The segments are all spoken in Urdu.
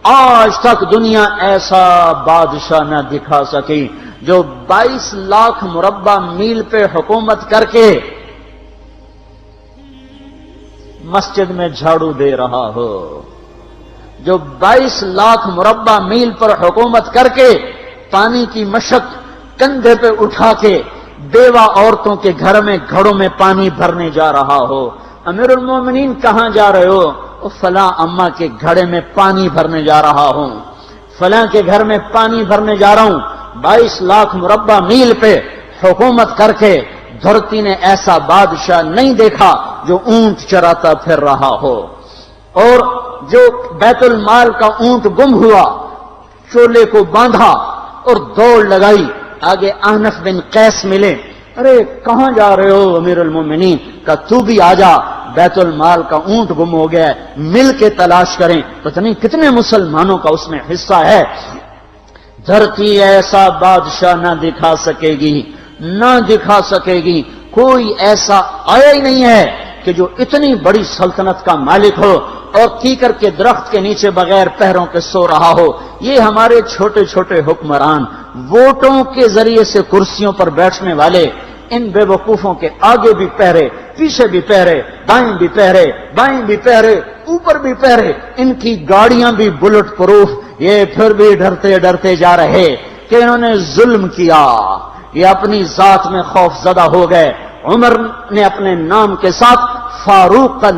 آج تک دنیا ایسا بادشاہ نہ دکھا سکی جو 22 لاکھ مربع میل پہ حکومت کر کے مسجد میں جھاڑو دے رہا ہو، جو 22 لاکھ مربع میل پر حکومت کر کے پانی کی مشق کندھے پہ اٹھا کے بیوہ عورتوں کے گھر میں گھڑوں میں پانی بھرنے جا رہا ہو۔ امیر المومنین کہاں جا رہے ہو؟ فلاں اماں کے گھڑے میں پانی بھرنے جا رہا ہوں، فلاں کے گھر میں پانی بھرنے جا رہا ہوں۔ 22 لاکھ مربع میل پہ حکومت کر کے دھرتی نے ایسا بادشاہ نہیں دیکھا جو اونٹ چراتا پھر رہا ہو۔ اور جو بیت المال کا اونٹ گم ہوا، چولے کو باندھا اور دوڑ لگائی، آگے احنف بن قیس ملے، ارے کہاں جا رہے ہو امیر المومنین؟ کہ تو بھی آجا، بیت المال کا اونٹ گم ہو گیا ہے، مل کے تلاش کریں۔ پتہ نہیں کتنے مسلمانوں کا اس میں حصہ ہے۔ دھرتی ایسا بادشاہ نہ دکھا سکے گی، نہ دکھا سکے گی، کوئی ایسا آیا ہی نہیں ہے کہ جو اتنی بڑی سلطنت کا مالک ہو اور کیکر کے درخت کے نیچے بغیر پیروں کے سو رہا ہو۔ یہ ہمارے چھوٹے چھوٹے حکمران، ووٹوں کے ذریعے سے کرسیوں پر بیٹھنے والے، ان بے وقوفوں کے آگے بھی پہرے، پیچھے بھی پہرے، دائیں بھی پہرے، بائیں بھی پہرے، اوپر بھی پہرے، ان کی گاڑیاں بھی بلٹ پروف، یہ پھر بھی ڈرتے ڈرتے جا رہے کہ انہوں نے ظلم کیا، یہ اپنی ذات میں خوف زدہ ہو گئے۔ عمر نے اپنے نام کے ساتھ فاروق کا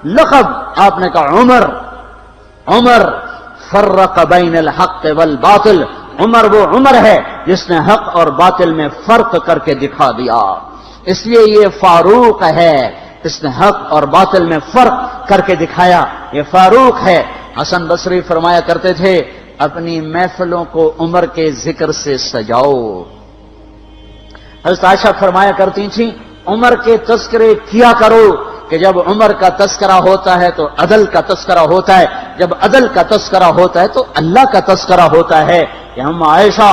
لقب آپ نے کہا عمر فرق بین الحق والباطل، عمر وہ عمر ہے جس نے حق اور باطل میں فرق کر کے دکھا دیا، اس لیے یہ فاروق ہے، اس نے حق اور باطل میں فرق کر کے دکھایا، یہ فاروق ہے۔ حسن بصری فرمایا کرتے تھے اپنی محفلوں کو عمر کے ذکر سے سجاؤ۔ حضرت عائشہ فرمایا کرتی تھیں عمر کے تذکرے کیا کرو کہ جب عمر کا تذکرہ ہوتا ہے تو عدل کا تذکرہ ہوتا ہے، جب عدل کا تذکرہ ہوتا ہے تو اللہ کا تذکرہ ہوتا ہے۔ کہ ہم عائشہ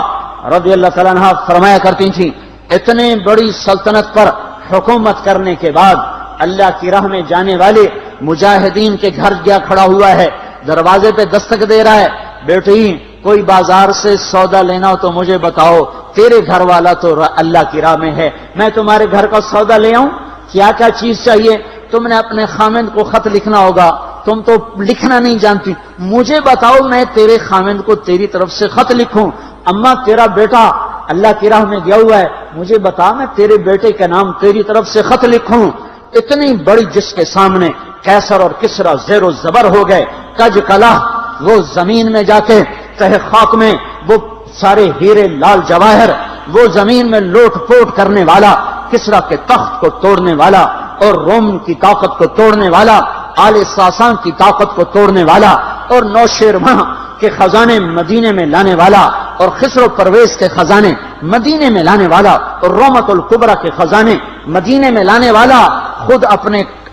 رضی اللہ تعالیٰ عنہ فرمایا کرتی تھیں اتنے بڑی سلطنت پر حکومت کرنے کے بعد اللہ کی راہ میں جانے والے مجاہدین کے گھر گیا کھڑا ہوا ہے، دروازے پہ دستک دے رہا ہے، بیٹی کوئی بازار سے سودا لینا ہو تو مجھے بتاؤ، تیرے گھر والا تو اللہ کی راہ میں ہے، میں تمہارے گھر کا سودا لے آؤں، کیا کیا چیز چاہیے؟ تم نے اپنے خامند کو خط لکھنا ہوگا، تم تو لکھنا نہیں جانتی، مجھے بتاؤ میں تیرے خامند کو تیری طرف سے خط لکھوں۔ اما تیرا بیٹا اللہ کی راہ میں گیا ہوا ہے، مجھے بتا میں تیرے بیٹے کے نام تیری طرف سے خط لکھوں۔ اتنی بڑی جس کے سامنے قیصر اور کسرا زیر و زبر ہو گئے، کج کلا، وہ زمین میں جا کے تہ خاک میں وہ سارے ہیرے لال جواہر، وہ زمین میں لوٹ پوٹ کرنے والا، کسرا کے تخت کو توڑنے والا اور روم کی طاقت کو توڑنے والا، آل ساسان کی طاقت کو توڑنے والا اور نوشیروان کے خزانے مدینے میں لانے والا اور خسرو پرویز کے خزانے مدینے میں لانے والا اور رومت الکبرى کے خزانے مدینے میں لانے والا خود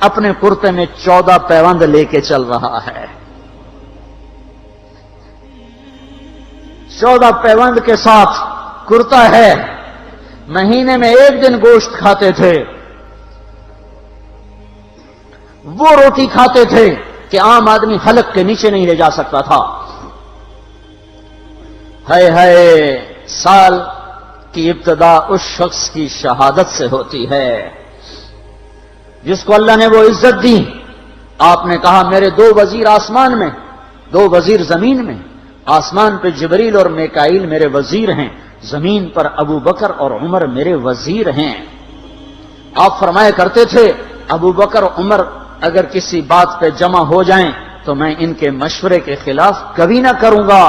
اپنے کرتے میں 14 پیوند لے کے چل رہا ہے۔ 14 پیوند کے ساتھ کرتا ہے، مہینے میں 1 دن گوشت کھاتے تھے، وہ روٹی کھاتے تھے کہ عام آدمی حلق کے نیچے نہیں لے جا سکتا تھا۔ ہے سال کی ابتدا اس شخص کی شہادت سے ہوتی ہے جس کو اللہ نے وہ عزت دی۔ آپ نے کہا میرے 2 وزیر آسمان میں، 2 وزیر زمین میں، آسمان پہ جبریل اور میکائیل میرے وزیر ہیں، زمین پر ابو بکر اور عمر میرے وزیر ہیں۔ آپ فرمایا کرتے تھے ابو بکر عمر اگر کسی بات پہ جمع ہو جائیں تو میں ان کے مشورے کے خلاف کبھی نہ کروں گا۔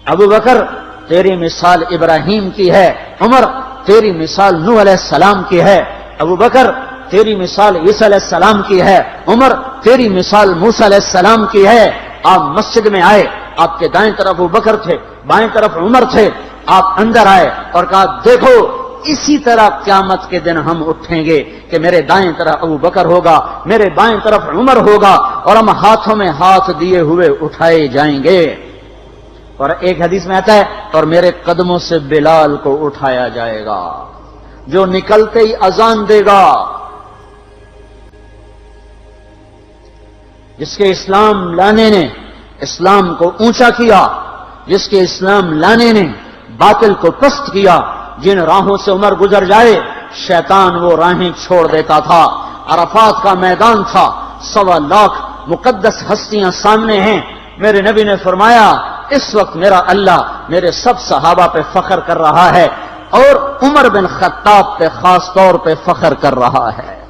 ابو بکر تیری مثال ابراہیم کی ہے، عمر تیری مثال نوح علیہ السلام کی ہے، ابو بکر تیری مثال عیسیٰ علیہ السلام کی ہے، عمر تیری مثال موسیٰ علیہ السلام کی ہے۔ آپ مسجد میں آئے، آپ کے دائیں طرف ابو بکر تھے، بائیں طرف عمر تھے، آپ اندر آئے اور کہا دیکھو اسی طرح قیامت کے دن ہم اٹھیں گے کہ میرے دائیں طرف ابو بکر ہوگا، میرے بائیں طرف عمر ہوگا اور ہم ہاتھوں میں ہاتھ دیے ہوئے اٹھائے جائیں گے۔ اور ایک حدیث میں آتا ہے اور میرے قدموں سے بلال کو اٹھایا جائے گا جو نکلتے ہی اذان دے گا۔ جس کے اسلام لانے نے اسلام کو اونچا کیا، جس کے اسلام لانے نے باطل کو پست کیا، جن راہوں سے عمر گزر جائے شیطان وہ راہیں چھوڑ دیتا تھا۔ عرفات کا میدان تھا، 1.25 لاکھ مقدس ہستیاں سامنے ہیں۔ میرے نبی نے فرمایا اس وقت میرا اللہ میرے سب صحابہ پہ فخر کر رہا ہے اور عمر بن خطاب پہ خاص طور پہ فخر کر رہا ہے،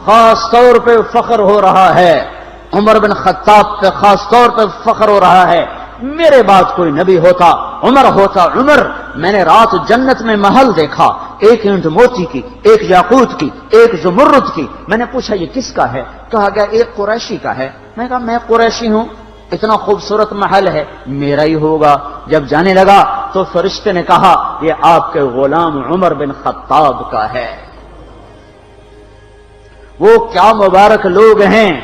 خاص طور پہ فخر ہو رہا ہے، عمر بن خطاب پہ خاص طور پہ فخر ہو رہا ہے۔ میرے بعد کوئی نبی ہوتا عمر ہوتا۔ عمر، میں نے رات جنت میں محل دیکھا، ایک اینٹ موتی کی، ایک یاقوت کی، ایک زمرد کی۔ میں نے پوچھا یہ کس کا ہے؟ کہا گیا ایک قریشی کا ہے۔ میں نے کہا میں قریشی ہوں، اتنا خوبصورت محل ہے، میرا ہی ہوگا۔ جب جانے لگا تو فرشتے نے کہا یہ آپ کے غلام عمر بن خطاب کا ہے۔ وہ کیا مبارک لوگ ہیں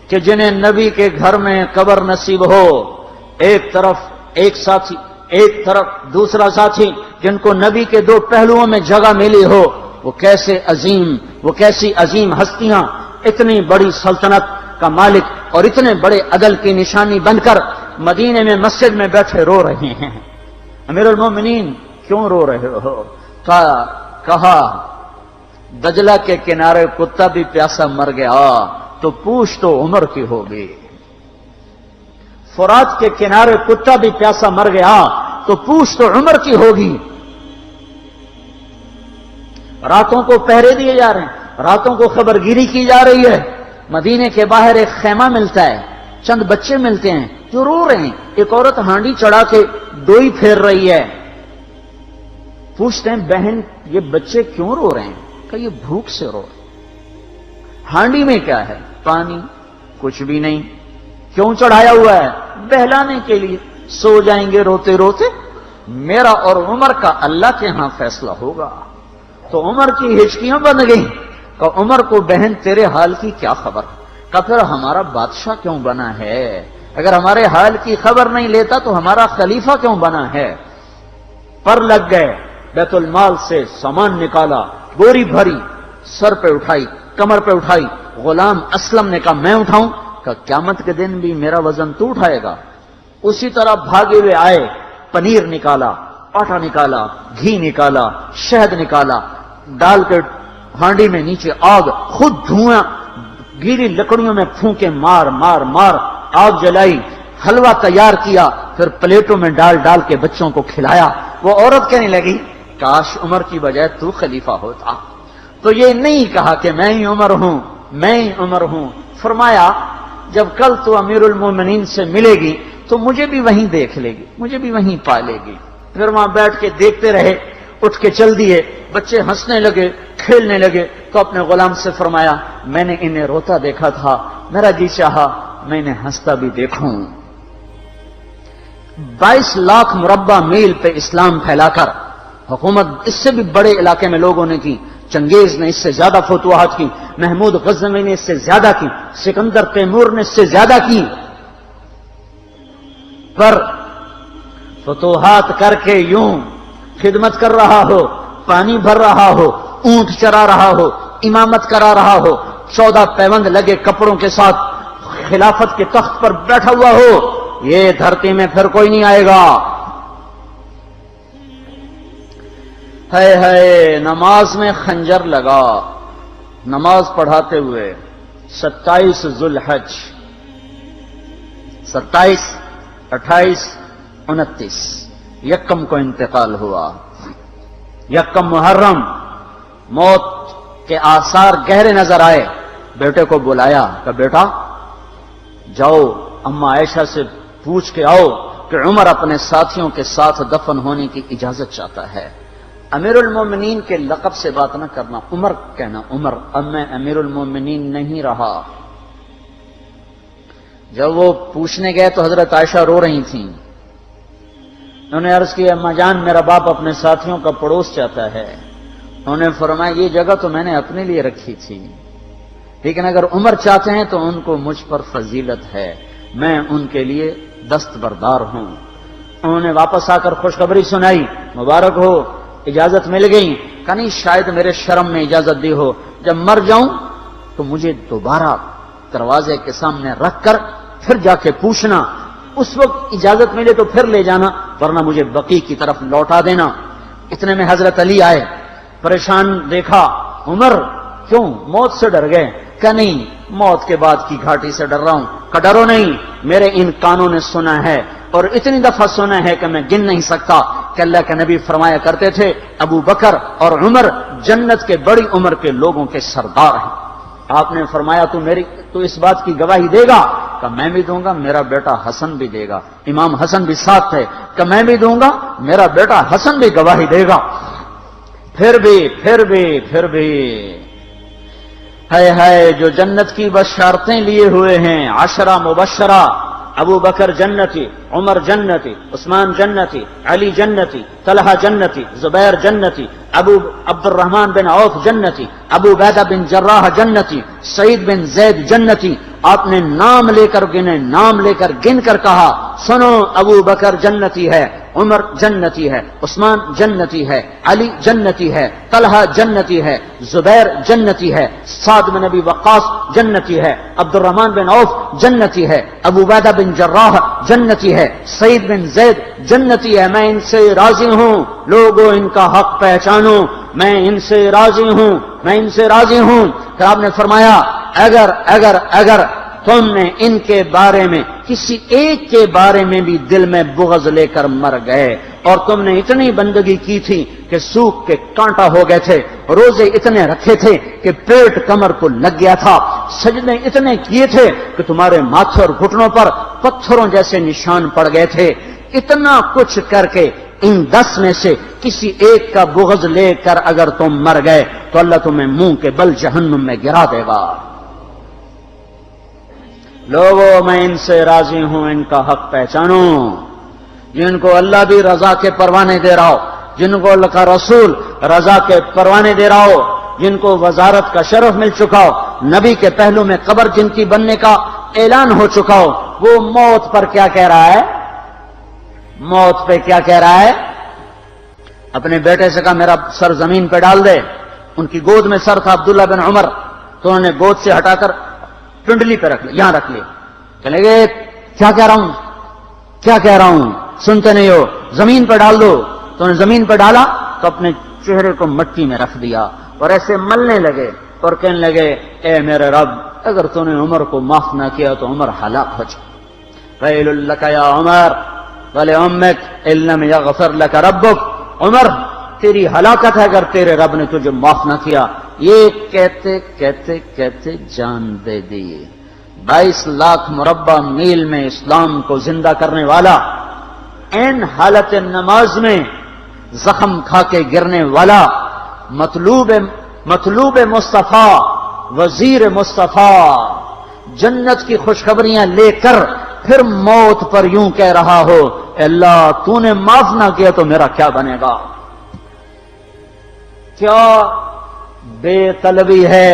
کہ جنہیں نبی کے گھر میں قبر نصیب ہو، ایک طرف ایک ساتھی، ایک طرف دوسرا ساتھی، جن کو نبی کے دو پہلوؤں میں جگہ ملی ہو۔ وہ کیسی عظیم ہستیاں، اتنی بڑی سلطنت کا مالک اور اتنے بڑے عدل کی نشانی بن کر مدینے میں مسجد میں بیٹھے رو رہے ہیں۔ امیر المومنین کیوں رو رہے ہو؟ کہا دجلہ کے کنارے کتا بھی پیاسا مر گیا تو پوچھ تو عمر کی ہوگی، فرات کے کنارے کتا بھی پیاسا مر گیا تو پوچھ تو عمر کی ہوگی۔ راتوں کو پہرے دیے جا رہے ہیں، راتوں کو خبرگیری کی جا رہی ہے۔ مدینے کے باہر ایک خیمہ ملتا ہے، چند بچے ملتے ہیں جو رو رہے ہیں۔ ایک عورت ہانڈی چڑھا کے ڈوئی پھیر رہی ہے۔ پوچھتے ہیں بہن یہ بچے کیوں رو رہے ہیں؟ کہ یہ بھوک سے رو رہے ہیں۔ ہانڈی میں کیا ہے؟ پانی، کچھ بھی نہیں۔ کیوں چڑھایا ہوا ہے؟ بہلانے کے لیے، سو جائیں گے روتے روتے۔ میرا اور عمر کا اللہ کے ہاں فیصلہ ہوگا۔ تو عمر کی ہچکیاں بن گئیں کہ عمر کو بہن تیرے حال کی کیا خبر؟ کہ پھر ہمارا بادشاہ کیوں بنا ہے؟ اگر ہمارے حال کی خبر نہیں لیتا تو ہمارا خلیفہ کیوں بنا ہے؟ پر لگ گئے، بیت المال سے سامان نکالا، بوری بھری، سر پہ اٹھائی، کمر پہ اٹھائی۔ غلام اسلم نے کہا میں اٹھاؤں؟ کہ قیامت کے دن بھی میرا وزن تو اٹھائے گا۔ اسی طرح بھاگے ہوئے آئے، پنیر نکالا، آٹا نکالا، گھی نکالا، شہد نکالا، ڈال کے ہانڈی میں نیچے آگ، خود دھواں، گیلی لکڑیوں میں پھونکے مار مار مار آگ جلائی، حلوہ تیار کیا، پھر پلیٹوں میں ڈال ڈال کے بچوں کو کھلایا۔ وہ عورت کہنے لگی کاش عمر کی بجائے تو خلیفہ ہوتا۔ تو یہ نہیں کہا کہ میں ہی عمر ہوں، میں ہی عمر ہوں۔ فرمایا جب کل تو امیر المومنین سے ملے گی تو مجھے بھی وہیں دیکھ لے گی، مجھے بھی وہیں پا لے گی۔ پھر وہاں بیٹھ کے دیکھتے رہے، اٹھ کے چل دیے۔ بچے ہنسنے لگے، کھیلنے لگے تو اپنے غلام سے فرمایا میں نے انہیں روتا دیکھا تھا، میرا جی چاہا میں انہیں ہنستا بھی دیکھوں۔ 22 لاکھ مربع میل پہ اسلام پھیلا کر حکومت اس سے بھی بڑے علاقے میں لوگوں نے کی۔ چنگیز نے اس سے زیادہ فتوحات کی، محمود غزنوی نے اس سے زیادہ کی، سکندر تیمور نے اس سے زیادہ کی۔ پر فتوحات کر کے یوں خدمت کر رہا ہو، پانی بھر رہا ہو، اونٹ چرا رہا ہو، امامت کرا رہا ہو، 14 پیوند لگے کپڑوں کے ساتھ خلافت کے تخت پر بیٹھا ہوا ہو، یہ دھرتی میں پھر کوئی نہیں آئے گا۔ ہے نماز میں خنجر لگا، نماز پڑھاتے ہوئے 27 ذوالحج، 27، 28، 29 یکم کو انتقال ہوا۔ یکم محرم موت کے آثار گہرے نظر آئے۔ بیٹے کو بلایا کہ بیٹا جاؤ اما عائشہ سے پوچھ کے آؤ کہ عمر اپنے ساتھیوں کے ساتھ دفن ہونے کی اجازت چاہتا ہے۔ امیر المومنین کے لقب سے بات نہ کرنا، عمر کہنا، عمر اب میں امیر المومنین نہیں رہا۔ جب وہ پوچھنے گئے تو حضرت عائشہ رو رہی تھیں۔ انہوں نے عرض کیا اما جان میرا باپ اپنے ساتھیوں کا پڑوس چاہتا ہے۔ انہوں نے فرمایا یہ جگہ تو میں نے اپنے لیے رکھی تھی، لیکن اگر عمر چاہتے ہیں تو ان کو مجھ پر فضیلت ہے، میں ان کے لیے دستبردار ہوں۔ انہوں نے واپس آ کر خوشخبری سنائی، مبارک ہو اجازت مل گئی۔ کہ نہیں شاید میرے شرم میں اجازت دی ہو، جب مر جاؤں تو مجھے دوبارہ دروازے کے سامنے رکھ کر پھر جا کے پوچھنا، اس وقت اجازت ملے تو پھر لے جانا، ورنہ مجھے بقیع کی طرف لوٹا دینا۔ اتنے میں حضرت علی آئے، پریشان دیکھا، عمر کیوں موت سے ڈر گئے؟ کہ نہیں، موت کے بعد کی گھاٹی سے ڈر رہا ہوں۔ کہ ڈرو نہیں، میرے ان کانوں نے سنا ہے اور اتنی دفعہ سنا ہے کہ میں گن نہیں سکتا کہ اللہ کے نبی فرمایا کرتے تھے ابو بکر اور عمر جنت کے بڑی عمر کے لوگوں کے سردار ہیں۔ آپ نے فرمایا تو اس بات کی گواہی دے گا؟ کہ میں بھی دوں گا، میرا بیٹا حسن بھی دے گا۔ امام حسن بھی ساتھ تھے۔ کہ میں بھی دوں گا، میرا بیٹا حسن بھی گواہی دے گا۔ پھر بھی ہے جو جنت کی بشارتیں لیے ہوئے ہیں، 10 مبشرہ، ابو بکر جنتی، عمر جنتی، عثمان جنتی، علی جنتی، طلحہ جنتی، زبیر جنتی، ابو عبد الرحمن بن عوف جنتی، ابو عبیدہ بن جراح جنتی، سعید بن زید جنتی۔ آپ نے نام لے کر گن کر کہا، سنو ابو بکر جنتی ہے، عمر جنتی ہے، عثمان جنتی ہے، علی جنتی ہے، طلحہ جنتی ہے، زبیر جنتی ہے، سعد بن ابی وقاص جنتی ہے، عبد الرحمن بن عوف جنتی ہے، ابو عبیدہ بن جراح جنتی ہے، سعید بن زید جنتی ہے۔ میں ان سے راضی ہوں، لوگوں ان کا حق پہچانو، میں ان سے راضی ہوں۔ پھر آپ نے فرمایا اگر تم نے ان کے بارے میں کسی ایک کے بارے میں بھی دل میں بغض لے کر مر گئے، اور تم نے اتنی بندگی کی تھی کہ سوکھ کے کانٹا ہو گئے تھے، روزے اتنے رکھے تھے کہ پیٹ کمر کو لگ گیا تھا، سجدے اتنے کیے تھے کہ تمہارے ماتھے اور گھٹنوں پر پتھروں جیسے نشان پڑ گئے تھے، اتنا کچھ کر کے ان 10 میں سے کسی ایک کا بغض لے کر اگر تم مر گئے تو اللہ تمہیں منہ کے بل جہنم میں گرا دے گا۔ لوگوں میں ان سے راضی ہوں، ان کا حق پہچانو۔ جن کو اللہ بھی رضا کے پروانے دے رہا ہو، جن کو اللہ کا رسول رضا کے پروانے دے رہا ہو، جن کو وزارت کا شرف مل چکا ہو، نبی کے پہلو میں قبر جن کی بننے کا اعلان ہو چکا ہو، وہ موت پر کیا کہہ رہا ہے؟ موت پہ کیا کہہ رہا ہے؟ اپنے بیٹے سے کہا میرا سر زمین پہ ڈال دے۔ ان کی گود میں سر تھا عبداللہ بن عمر، تو انہوں نے گود سے ہٹا کر پنڈلی پہ رکھ لیا، یہاں رکھ لیا۔ چلے گئے، کیا کہہ رہا ہوں سنتے نہیں ہو، زمین پہ ڈال دو۔ تو انہوں نے زمین پہ ڈالا تو اپنے چہرے کو مٹی میں رکھ دیا اور ایسے ملنے لگے اور کہنے لگے، اے میرے رب، اگر تو نے عمر کو معاف نہ کیا تو عمر ہلاک ہو جائے۔ ویل لک یا عمر ولامک ان لم یغفر لک ربک، عمر تیری ہلاکت ہے اگر تیرے رب نے تجھے معاف نہ کیا۔ یہ کہتے جان دے دی۔ 22 لاکھ مربع میل میں اسلام کو زندہ کرنے والا، این حالت نماز میں زخم کھا کے گرنے والا، مطلوب مصطفیٰ، وزیر مصطفیٰ، جنت کی خوشخبریاں لے کر پھر موت پر یوں کہہ رہا ہو، اللہ تو نے معاف نہ کیا تو میرا کیا بنے گا؟ کیا بے طلبی ہے۔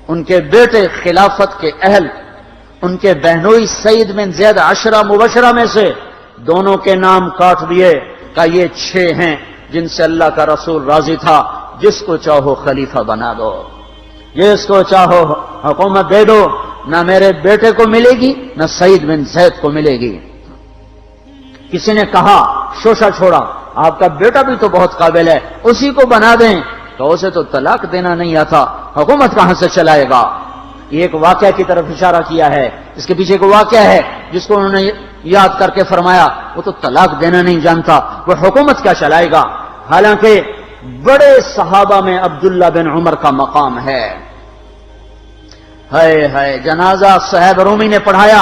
ان کے بیٹے خلافت کے اہل، ان کے بہنوئی سعید بن زید 10 مبشرہ میں سے دونوں کے نام کاٹ دیے، کہ یہ 6 ہیں جن سے اللہ کا رسول راضی تھا، جس کو چاہو خلیفہ بنا دو، جس کو چاہو حکومت دے دو، نہ میرے بیٹے کو ملے گی نہ سعید بن زید کو ملے گی۔ کسی نے کہا شوشہ چھوڑا، آپ کا بیٹا بھی تو بہت قابل ہے، اسی کو بنا دیں۔ تو اسے تو طلاق دینا نہیں آتا، حکومت کہاں سے چلائے گا؟ یہ ایک واقعہ کی طرف اشارہ کیا ہے، اس کے پیچھے ایک واقعہ ہے جس کو انہوں نے یاد کر کے فرمایا، وہ تو طلاق دینا نہیں جانتا، وہ حکومت کیا چلائے گا؟ حالانکہ بڑے صحابہ میں عبداللہ بن عمر کا مقام ہے۔ جنازہ صہیب رومی نے پڑھایا،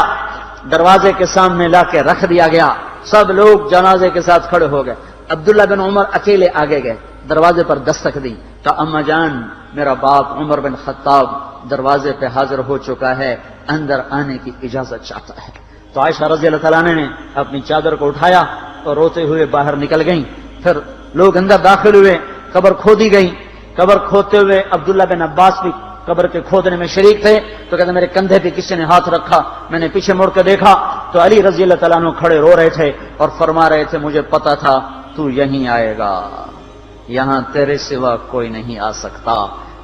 دروازے کے سامنے لا کے رکھ دیا گیا، سب لوگ جنازے کے ساتھ کھڑے ہو گئے، عبداللہ بن عمر اکیلے آگے گئے، دروازے پر دستک دی تو اما جان میرا باپ عمر بن خطاب دروازے پہ حاضر ہو چکا ہے، اندر آنے کی اجازت چاہتا ہے۔ تو عائشہ رضی اللہ تعالیٰ نے اپنی چادر کو اٹھایا اور روتے ہوئے باہر نکل گئیں۔ پھر لوگ اندر داخل ہوئے، قبر کھودی گئی، قبر کھودتے ہوئے عبداللہ بن عباس بھی قبر کے کھودنے میں شریک تھے، تو کہتے میرے کندھے پہ کسی نے ہاتھ رکھا، میں نے پیچھے مڑ کے دیکھا تو علی رضی اللہ تعالیٰ عنہ کھڑے رو رہے تھے اور فرما رہے تھے مجھے پتا تھا تو یہیں آئے گا، یہاں تیرے سوا کوئی نہیں آ سکتا۔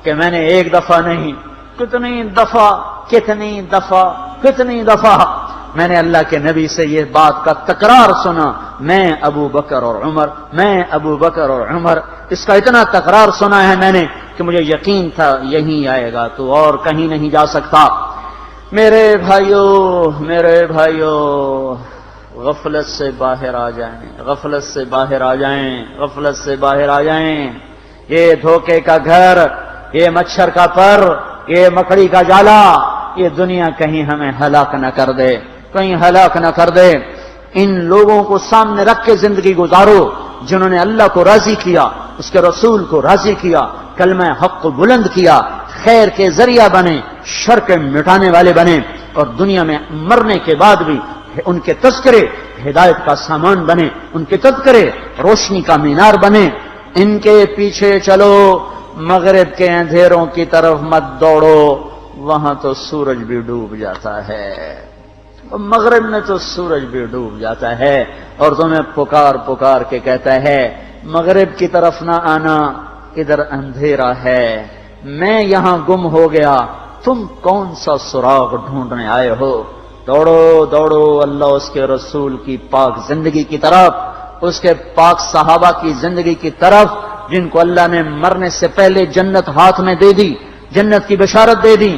کہ میں نے ایک دفعہ نہیں کتنی دفعہ کتنی دفعہ میں نے اللہ کے نبی سے یہ بات کا تکرار سنا، میں ابو بکر اور عمر، اس کا اتنا تکرار سنا ہے میں نے کہ مجھے یقین تھا یہیں آئے گا، تو اور کہیں نہیں جا سکتا۔ میرے بھائیو غفلت سے باہر آ جائیں، یہ دھوکے کا گھر، یہ مچھر کا پر، یہ مکڑی کا جالا، یہ دنیا کہیں ہمیں ہلاک نہ کر دے۔ ان لوگوں کو سامنے رکھ کے زندگی گزارو جنہوں نے اللہ کو راضی کیا، اس کے رسول کو راضی کیا، کلمہ حق کو بلند کیا، خیر کے ذریعہ بنے، شر کے مٹانے والے بنے، اور دنیا میں مرنے کے بعد بھی ان کے تذکرے ہدایت کا سامان بنے، ان کے تذکرے روشنی کا مینار بنے۔ ان کے پیچھے چلو، مغرب کے اندھیروں کی طرف مت دوڑو، وہاں تو سورج بھی ڈوب جاتا ہے، مغرب میں تو سورج بھی ڈوب جاتا ہے، اور تمہیں پکار کے کہتا ہے مغرب کی طرف نہ آنا، ادھر اندھیرا ہے، میں یہاں گم ہو گیا، تم کون سا سراغ ڈھونڈنے آئے ہو؟ دوڑو اللہ اس کے رسول کی پاک زندگی کی طرف، اس کے پاک صحابہ کی زندگی کی طرف، جن کو اللہ نے مرنے سے پہلے جنت ہاتھ میں دے دی، جنت کی بشارت دے دی۔